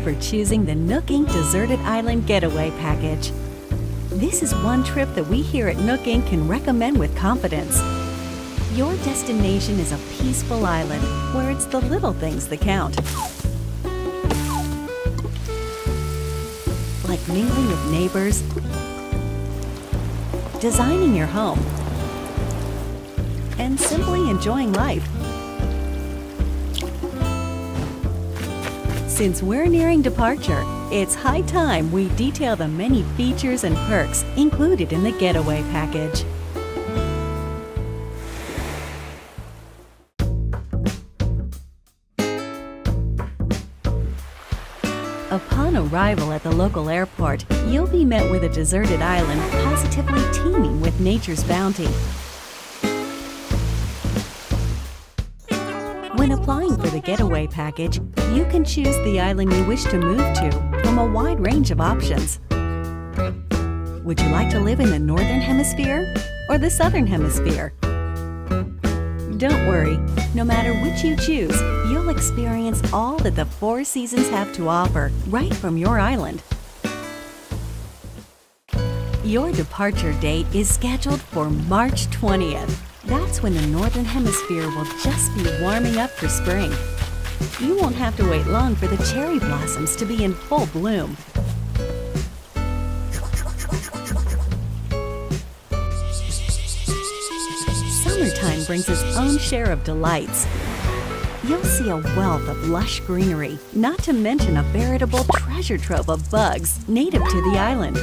for choosing the Nook Inc. Deserted Island Getaway Package. This is one trip that we here at Nook Inc. can recommend with confidence. Your destination is a peaceful island where it's the little things that count. Like mingling with neighbors, designing your home, and simply enjoying life. Since we're nearing departure, it's high time we detail the many features and perks included in the Getaway Package. Upon arrival at the local airport, you'll be met with a deserted island positively teeming with nature's bounty. When applying for the Getaway Package, you can choose the island you wish to move to from a wide range of options. Would you like to live in the Northern Hemisphere or the Southern Hemisphere? Don't worry, no matter which you choose, you'll experience all that the four seasons have to offer right from your island. Your departure date is scheduled for March 20th. That's when the Northern Hemisphere will just be warming up for spring. You won't have to wait long for the cherry blossoms to be in full bloom. Summertime brings its own share of delights. You'll see a wealth of lush greenery, not to mention a veritable treasure trove of bugs native to the island.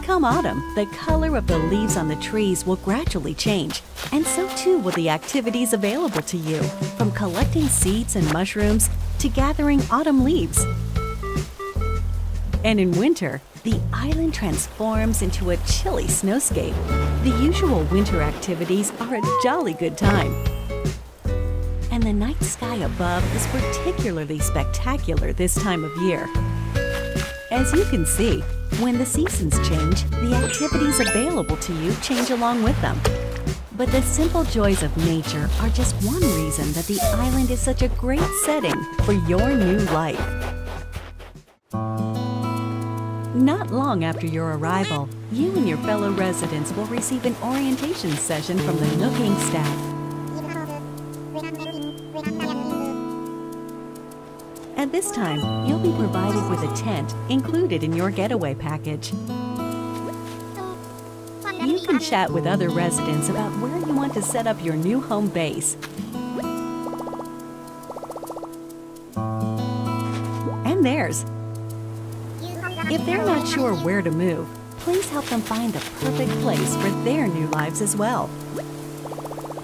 Come autumn, the color of the leaves on the trees will gradually change, and so too will the activities available to you, from collecting seeds and mushrooms to gathering autumn leaves. And in winter, the island transforms into a chilly snowscape. The usual winter activities are a jolly good time. And the night sky above is particularly spectacular this time of year. As you can see, when the seasons change, the activities available to you change along with them. But the simple joys of nature are just one reason that the island is such a great setting for your new life. Not long after your arrival, you and your fellow residents will receive an orientation session from the Nook Inc. staff. At this time, you'll be provided with a tent included in your Getaway Package. You can chat with other residents about where you want to set up your new home base. And theirs. If they're not sure where to move, please help them find the perfect place for their new lives as well.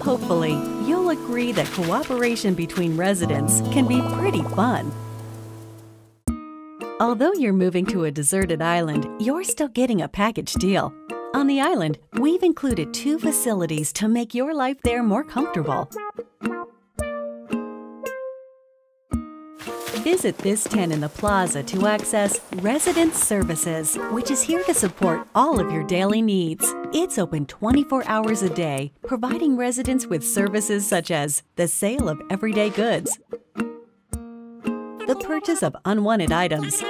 Hopefully, you'll agree that cooperation between residents can be pretty fun. Although you're moving to a deserted island, you're still getting a package deal. On the island, we've included 2 facilities to make your life there more comfortable. Visit this tent in the plaza to access Resident Services, which is here to support all of your daily needs. It's open 24 hours a day, providing residents with services such as the sale of everyday goods, the purchase of unwanted items,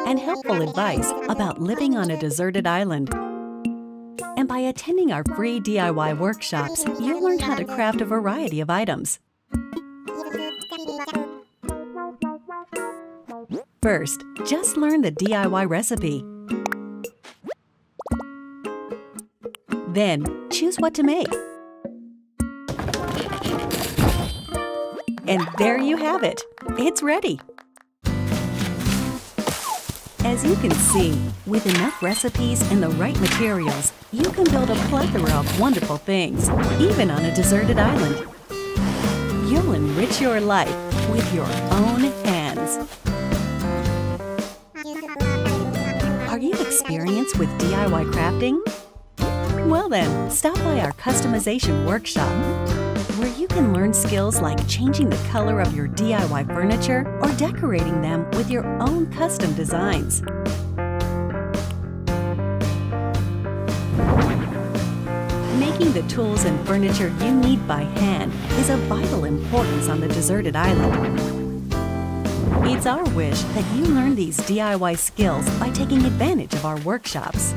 and helpful advice about living on a deserted island. And by attending our free DIY workshops, you'll learn how to craft a variety of items. First, just learn the DIY recipe. Then, choose what to make. And there you have it. It's ready. As you can see, with enough recipes and the right materials, you can build a plethora of wonderful things, even on a deserted island. You'll enrich your life with your own hands. Are you experienced with DIY crafting? Well then, stop by our customization workshop, where you can learn skills like changing the color of your DIY furniture or decorating them with your own custom designs. Making the tools and furniture you need by hand is of vital importance on the deserted island. It's our wish that you learn these DIY skills by taking advantage of our workshops.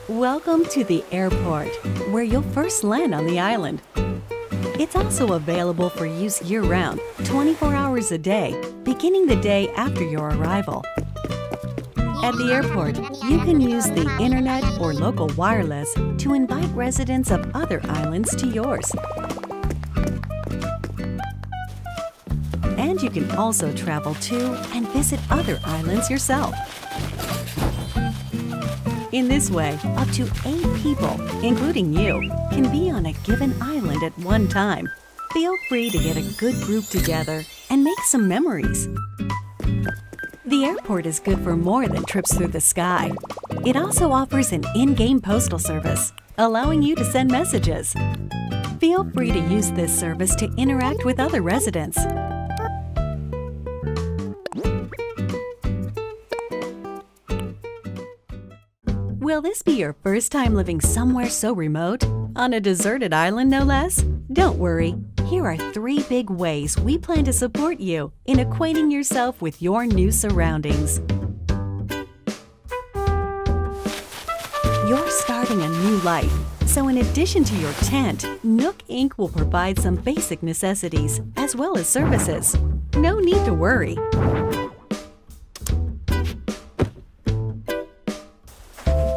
Welcome to the airport, where you'll first land on the island. It's also available for use year-round, 24 hours a day, beginning the day after your arrival. At the airport, you can use the internet or local wireless to invite residents of other islands to yours. And you can also travel to and visit other islands yourself. In this way, up to 8 people, including you, can be on a given island at one time. Feel free to get a good group together and make some memories. The airport is good for more than trips through the sky. It also offers an in-game postal service, allowing you to send messages. Feel free to use this service to interact with other residents. Will this be your first time living somewhere so remote? On a deserted island, no less? Don't worry. Here are 3 big ways we plan to support you in acquainting yourself with your new surroundings. You're starting a new life, so in addition to your tent, Nook Inc. will provide some basic necessities as well as services. No need to worry.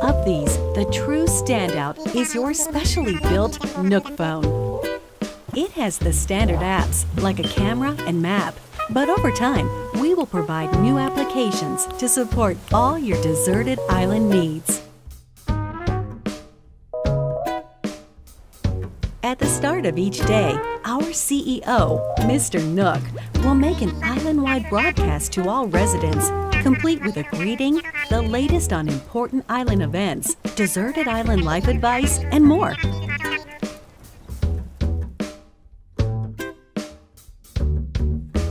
Of these, the true standout is your specially built Nook phone. It has the standard apps like a camera and map, but over time, we will provide new applications to support all your deserted island needs. At the start of each day, our CEO, Mr. Nook, will make an island-wide broadcast to all residents, complete with a greeting, the latest on important island events, deserted island life advice, and more.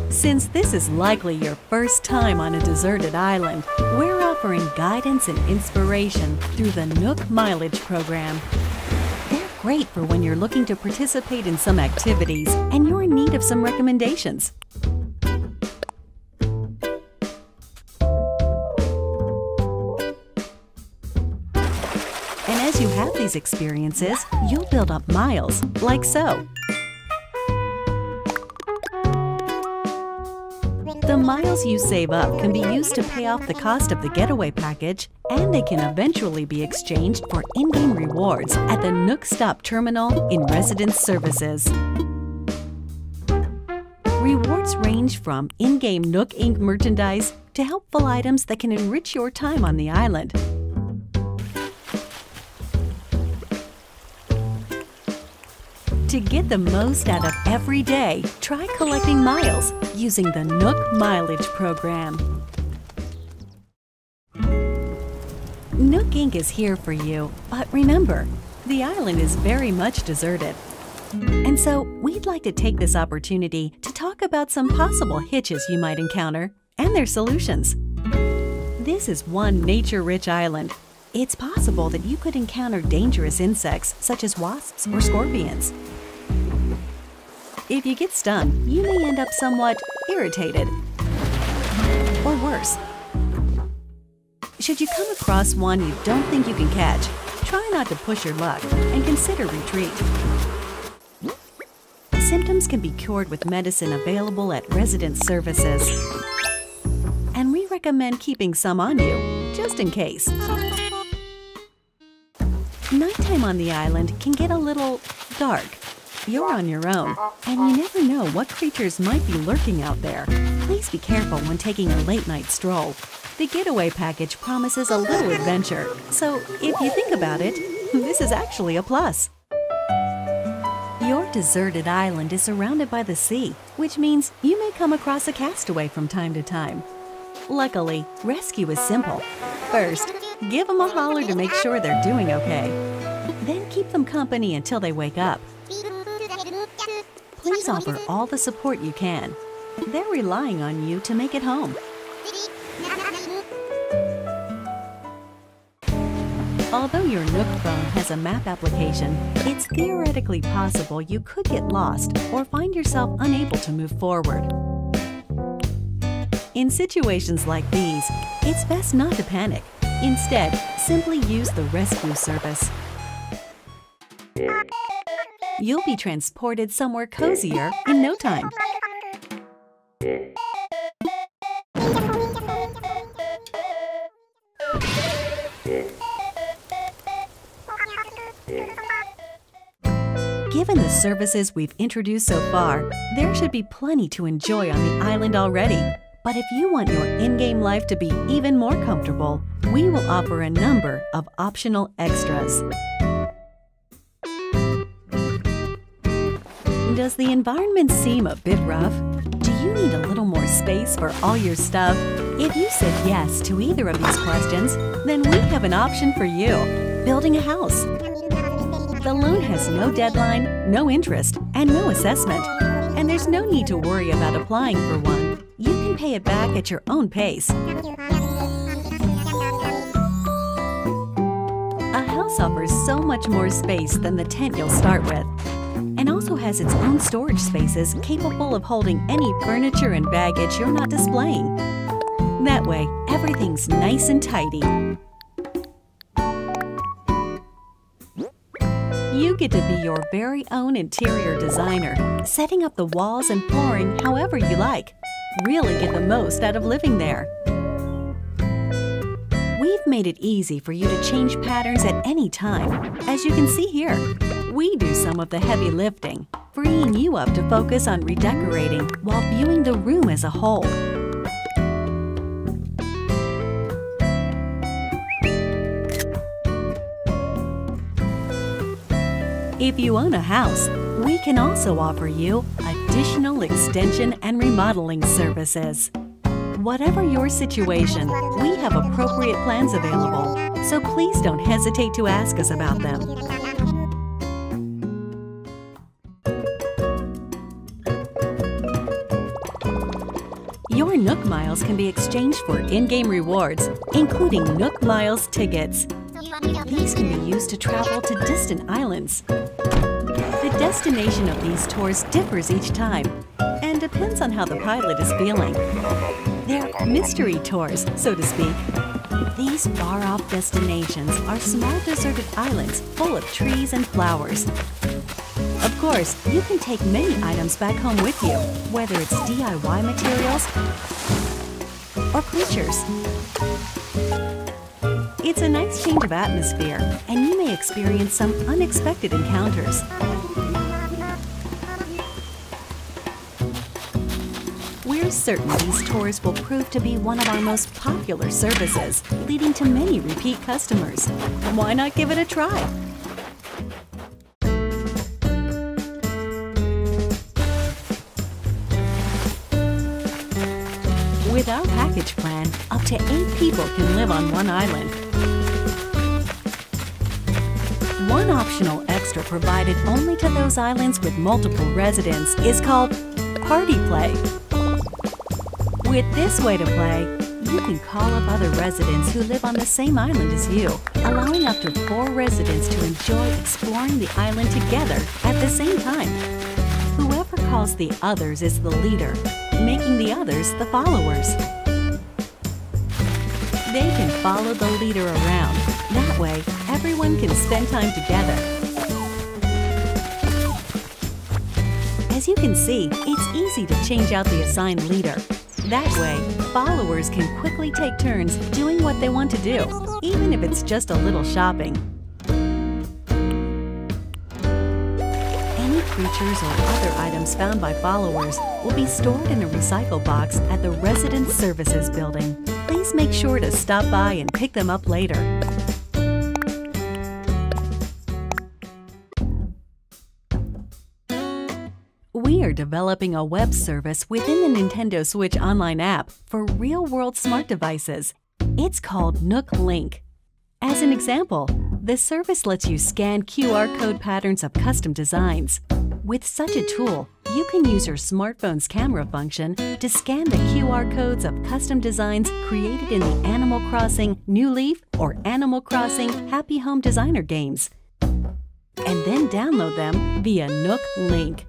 Since this is likely your first time on a deserted island, we're offering guidance and inspiration through the Nook Mileage program. They're great for when you're looking to participate in some activities and you're in need of some recommendations. And as you have these experiences, you'll build up miles, like so. The miles you save up can be used to pay off the cost of the Getaway Package, and they can eventually be exchanged for in-game rewards at the Nook Stop Terminal in Residence Services. Rewards range from in-game Nook Inc. merchandise to helpful items that can enrich your time on the island. To get the most out of every day, try collecting miles using the Nook Mileage program. Nook Inc. is here for you, but remember, the island is very much deserted. And so, we'd like to take this opportunity to talk about some possible hitches you might encounter and their solutions. This is one nature-rich island. It's possible that you could encounter dangerous insects such as wasps or scorpions. If you get stung, you may end up somewhat irritated, or worse. Should you come across one you don't think you can catch, try not to push your luck and consider retreat. Symptoms can be cured with medicine available at residence services, and we recommend keeping some on you, just in case. Nighttime on the island can get a little dark. You're on your own, and you never know what creatures might be lurking out there. Please be careful when taking a late-night stroll. The Getaway Package promises a little adventure, so if you think about it, this is actually a plus. Your deserted island is surrounded by the sea, which means you may come across a castaway from time to time. Luckily, rescue is simple. First, give them a holler to make sure they're doing okay. Then keep them company until they wake up. Please offer all the support you can. They're relying on you to make it home. Although your Nook phone has a map application, it's theoretically possible you could get lost or find yourself unable to move forward. In situations like these, it's best not to panic. Instead, simply use the rescue service. You'll be transported somewhere cozier in no time. Given the services we've introduced so far, there should be plenty to enjoy on the island already. But if you want your in-game life to be even more comfortable, we will offer a number of optional extras. Does the environment seem a bit rough? Do you need a little more space for all your stuff? If you said yes to either of these questions, then we have an option for you: building a house. The loan has no deadline, no interest, and no assessment. And there's no need to worry about applying for one. You can pay it back at your own pace. A house offers so much more space than the tent you'll start with, and also has its own storage spaces capable of holding any furniture and baggage you're not displaying. That way, everything's nice and tidy. You get to be your very own interior designer, setting up the walls and flooring however you like. Really get the most out of living there. We've made it easy for you to change patterns at any time. As you can see here, we do some of the heavy lifting, freeing you up to focus on redecorating while viewing the room as a whole. If you own a house, we can also offer you additional extension and remodeling services. Whatever your situation, we have appropriate plans available, so please don't hesitate to ask us about them. Your Nook Miles can be exchanged for in-game rewards, including Nook Miles tickets. These can be used to travel to distant islands. The destination of these tours differs each time and depends on how the pilot is feeling. They're mystery tours, so to speak. These far-off destinations are small deserted islands full of trees and flowers. Of course, you can take many items back home with you, whether it's DIY materials or creatures. It's a nice change of atmosphere, and you may experience some unexpected encounters. We're certain these tours will prove to be one of our most popular services, leading to many repeat customers. Why not give it a try? With our package plan, up to 8 people can live on one island. One optional extra provided only to those islands with multiple residents is called Party Play. With this way to play, you can call up other residents who live on the same island as you, allowing up to 4 residents to enjoy exploring the island together at the same time. Whoever calls the others is the leader, making the others the followers. They can follow the leader around. That way, everyone can spend time together. As you can see, it's easy to change out the assigned leader. That way, followers can quickly take turns doing what they want to do, even if it's just a little shopping. Any creatures or other items found by followers will be stored in a recycle box at the Resident Services building. Please make sure to stop by and pick them up later. We are developing a web service within the Nintendo Switch Online app for real-world smart devices. It's called Nook Link. As an example, the service lets you scan QR code patterns of custom designs. With such a tool, you can use your smartphone's camera function to scan the QR codes of custom designs created in the Animal Crossing New Leaf or Animal Crossing Happy Home Designer games, and then download them via Nook Link.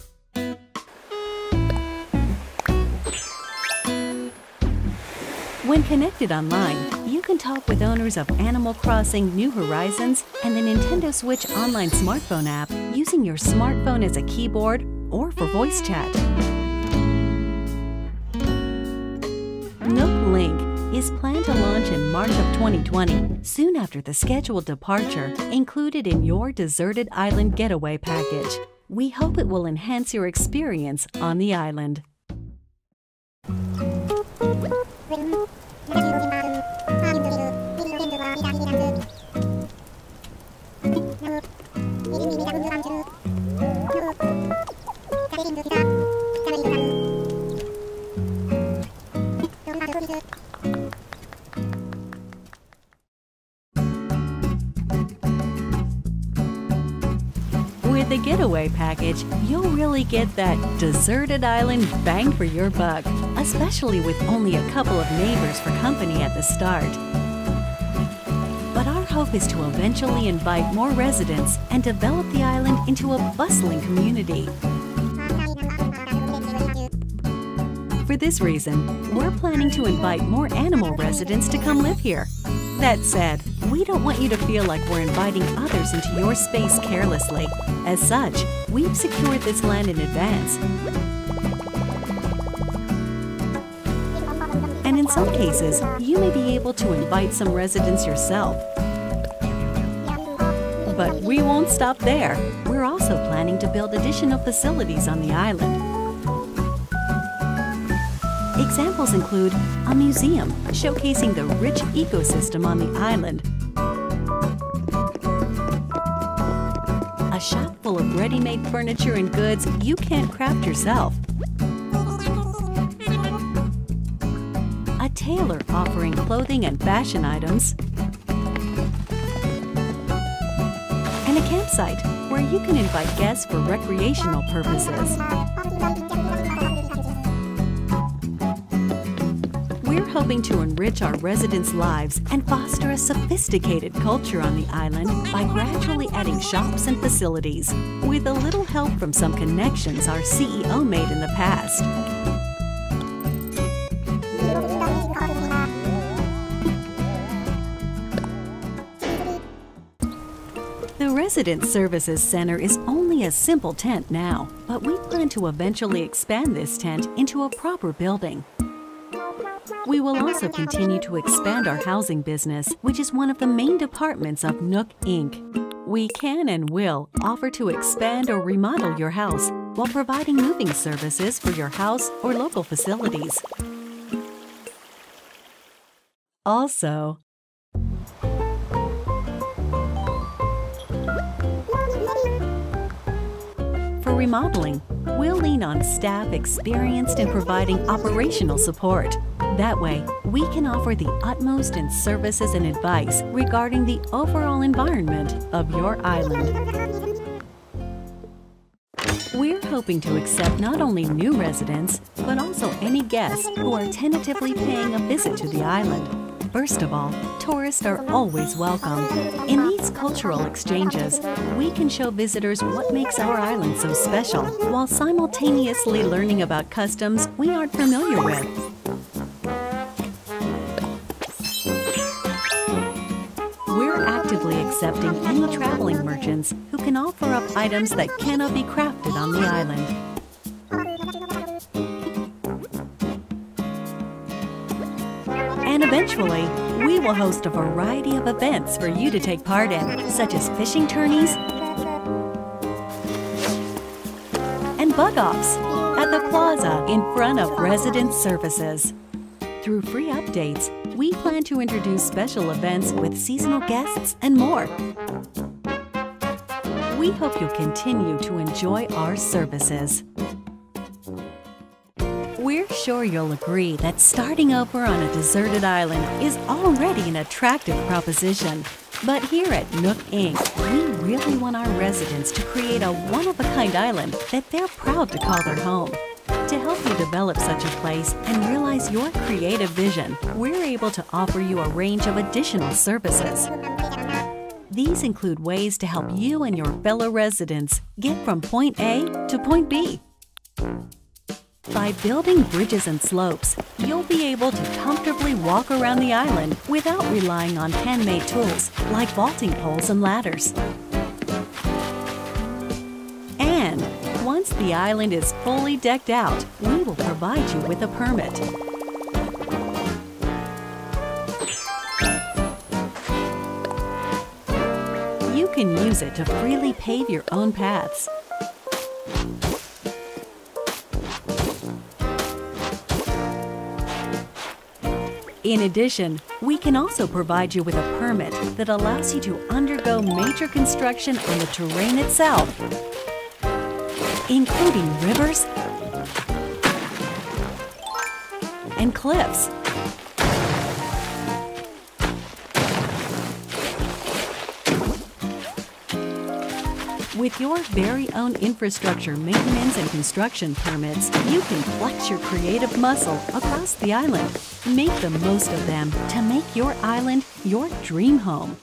When connected online, you can talk with owners of Animal Crossing New Horizons and the Nintendo Switch online smartphone app using your smartphone as a keyboard or for voice chat. Nook Link is planned to launch in March of 2020, soon after the scheduled departure included in your Deserted Island Getaway Package. We hope it will enhance your experience on the island. With the Getaway Package, you'll really get that deserted island bang for your buck, especially with only a couple of neighbors for company at the start. But our hope is to eventually invite more residents and develop the island into a bustling community. For this reason, we're planning to invite more animal residents to come live here. That said, we don't want you to feel like we're inviting others into your space carelessly. As such, we've secured this land in advance. And in some cases, you may be able to invite some residents yourself. But we won't stop there. We're also planning to build additional facilities on the island. Examples include a museum showcasing the rich ecosystem on the island, a shop full of ready-made furniture and goods you can't craft yourself, a tailor offering clothing and fashion items, and a campsite where you can invite guests for recreational purposes. We're hoping to enrich our residents' lives and foster a sophisticated culture on the island by gradually adding shops and facilities, with a little help from some connections our CEO made in the past. The Resident Services Center is only a simple tent now, but we plan to eventually expand this tent into a proper building. We will also continue to expand our housing business, which is one of the main departments of Nook Inc. We can and will offer to expand or remodel your house while providing moving services for your house or local facilities. Also, for remodeling, we'll lean on staff experienced in providing operational support. That way, we can offer the utmost in services and advice regarding the overall environment of your island. We're hoping to accept not only new residents, but also any guests who are tentatively paying a visit to the island. First of all, tourists are always welcome. In these cultural exchanges, we can show visitors what makes our island so special, while simultaneously learning about customs we aren't familiar with. We're actively accepting any traveling merchants who can offer up items that cannot be crafted on the island. And eventually, we will host a variety of events for you to take part in, such as fishing tourneys and bug-offs at the plaza in front of Resident Services. Through free updates, we plan to introduce special events with seasonal guests and more. We hope you'll continue to enjoy our services. We're sure you'll agree that starting over on a deserted island is already an attractive proposition. But here at Nook Inc., we really want our residents to create a one-of-a-kind island that they're proud to call their home. To help you develop such a place and realize your creative vision, we're able to offer you a range of additional services. These include ways to help you and your fellow residents get from point A to point B. By building bridges and slopes, you'll be able to comfortably walk around the island without relying on handmade tools like vaulting poles and ladders. And once the island is fully decked out, we will provide you with a permit. You can use it to freely pave your own paths. In addition, we can also provide you with a permit that allows you to undergo major construction on the terrain itself, including rivers and cliffs. With your very own infrastructure maintenance and construction permits, you can flex your creative muscle across the island. Make the most of them to make your island your dream home.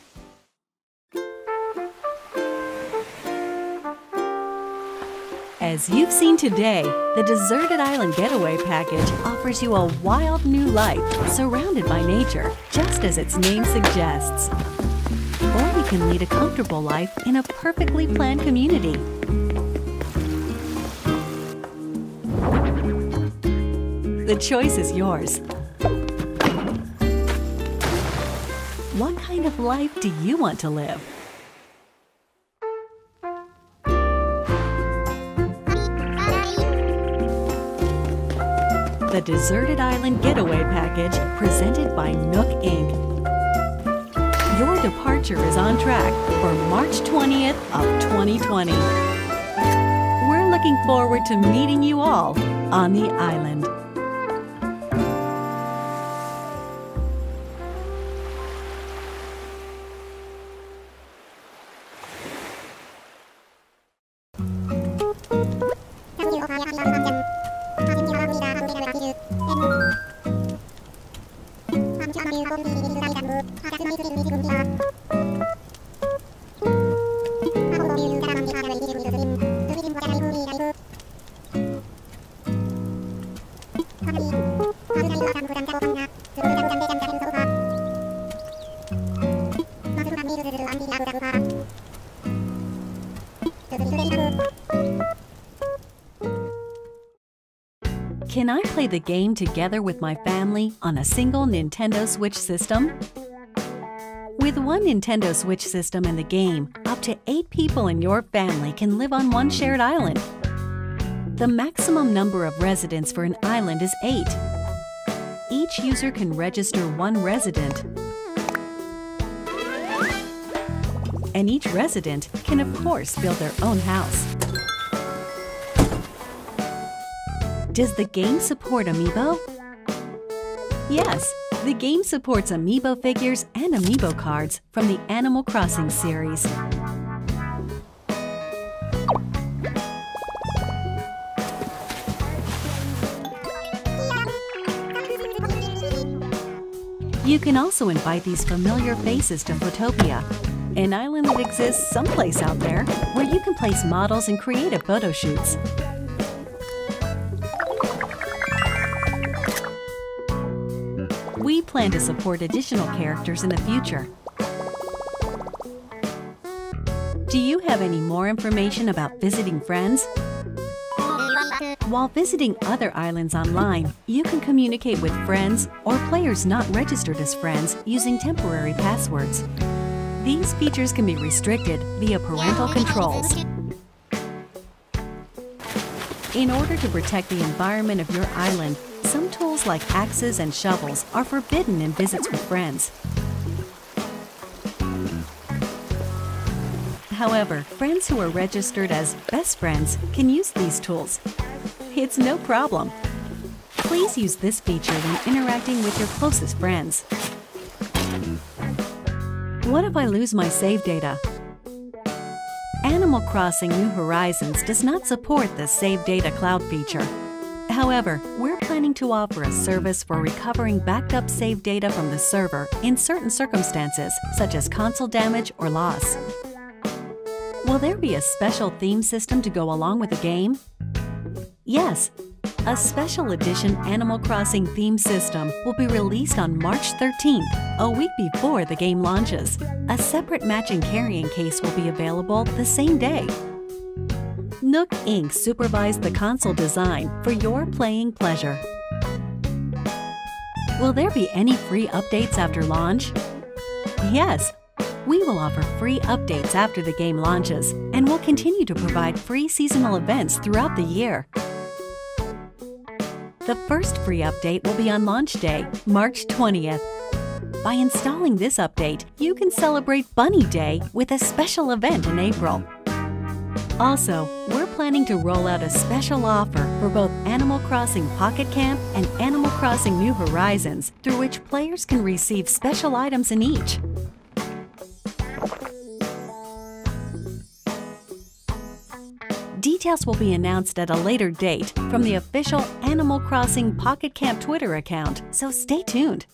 As you've seen today, the Deserted Island Getaway Package offers you a wild new life surrounded by nature, just as its name suggests. Or you can lead a comfortable life in a perfectly planned community. The choice is yours. What kind of life do you want to live? The Deserted Island Getaway Package, presented by Nook Inc. Your departure is on track for March 20th of 2020. We're looking forward to meeting you all on the island. Can I play the game together with my family on a single Nintendo Switch system? With one Nintendo Switch system and the game, up to 8 people in your family can live on one shared island. The maximum number of residents for an island is 8. Each user can register one resident. And each resident can, of course, build their own house. Does the game support Amiibo? Yes, the game supports Amiibo figures and Amiibo cards from the Animal Crossing series. You can also invite these familiar faces to Photopia, an island that exists someplace out there where you can place models and creative photo shoots. We plan to support additional characters in the future. Do you have any more information about visiting friends? While visiting other islands online, you can communicate with friends or players not registered as friends using temporary passwords. These features can be restricted via parental controls. In order to protect the environment of your island, some tools like axes and shovels are forbidden in visits with friends. However, friends who are registered as best friends can use these tools. It's no problem. Please use this feature when interacting with your closest friends. What if I lose my save data? Animal Crossing New Horizons does not support the Save Data Cloud feature. However, we're planning to offer a service for recovering backed up save data from the server in certain circumstances, such as console damage or loss. Will there be a special theme system to go along with the game? Yes. A special edition Animal Crossing theme system will be released on March 13th, a week before the game launches. A separate matching carrying case will be available the same day. Nook Inc. supervised the console design for your playing pleasure. Will there be any free updates after launch? Yes. We will offer free updates after the game launches, and will continue to provide free seasonal events throughout the year. The first free update will be on launch day, March 20th. By installing this update, you can celebrate Bunny Day with a special event in April. Also, we're planning to roll out a special offer for both Animal Crossing Pocket Camp and Animal Crossing New Horizons, through which players can receive special items in each. Details will be announced at a later date from the official Animal Crossing Pocket Camp Twitter account, so stay tuned.